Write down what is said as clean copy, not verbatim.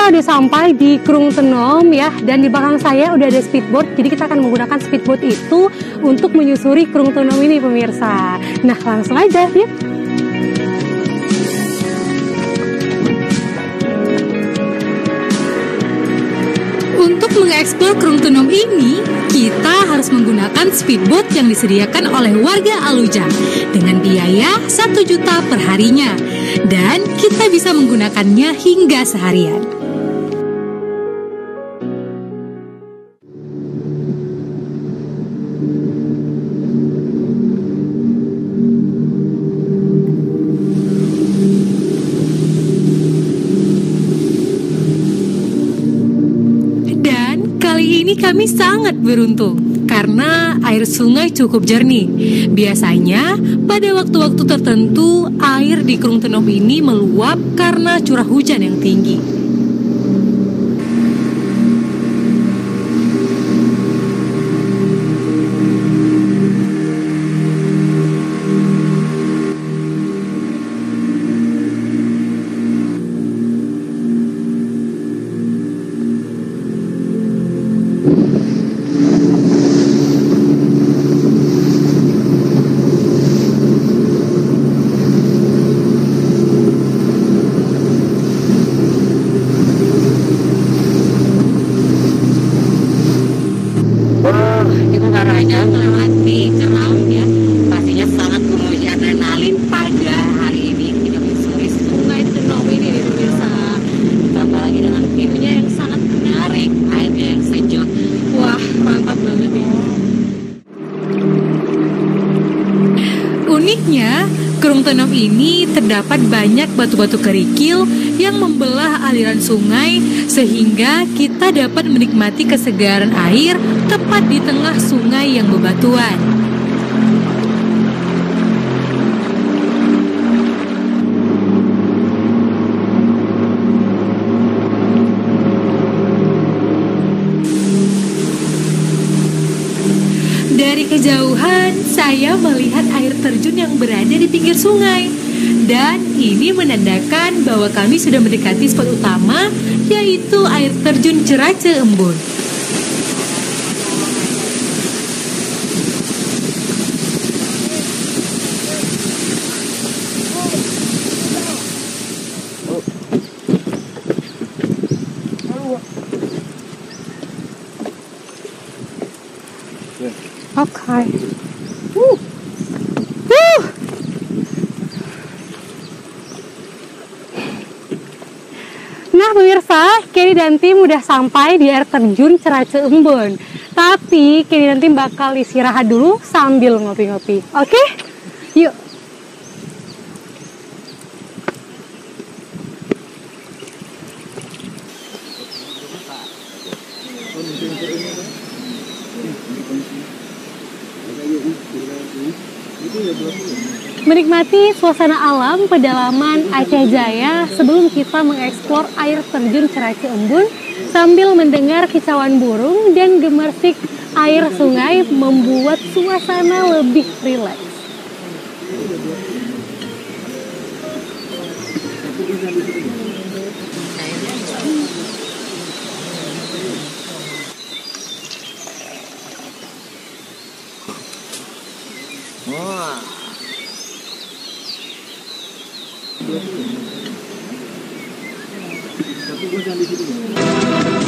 kita udah sampai di Krung Tenom ya, dan di belakang saya udah ada speedboat. Jadi kita akan menggunakan speedboat itu untuk menyusuri Krung Tenom ini pemirsa. Nah langsung aja yuk. Untuk mengeksplor Krung Tenom ini, kita harus menggunakan speedboat yang disediakan oleh warga Aluja dengan biaya 1 juta per harinya. Dan kita bisa menggunakannya hingga seharian. Dan kali ini kami sangat beruntung karena air sungai cukup jernih. Biasanya pada waktu-waktu tertentu air di Krung Tenom ini meluap karena curah hujan yang tinggi. Melewati Ceraung ya, pastinya sangat menguji adrenalin pada hari ini kita menyusuri Sungai Tenom ini nih pemirsa. Ditambah lagi dengan view-nya yang sangat menarik, airnya yang sejuk. Wah, mantap banget nih. Uniknya, Krung Tenom ini terdapat banyak batu-batu kerikil yang membelah aliran sungai sehingga kita dapat menikmati kesegaran air tepat di tengah sungai yang bebatuan. Dari kejauhan, saya melihat air terjun yang berada di pinggir sungai. Dan ini menandakan bahwa kami sudah mendekati spot utama, yaitu air terjun Cerace Embun. Okay. Nah pemirsa, Kenny dan tim udah sampai di air terjun Cerace Embun. Tapi Kenny dan tim bakal istirahat dulu sambil ngopi-ngopi. Oke? Yuk. Menikmati suasana alam pedalaman Aceh Jaya sebelum kita mengeksplor air terjun Cerace Embun sambil mendengar kicauan burung dan gemersik air sungai membuat suasana lebih rileks. Tapi gue jangan di situ.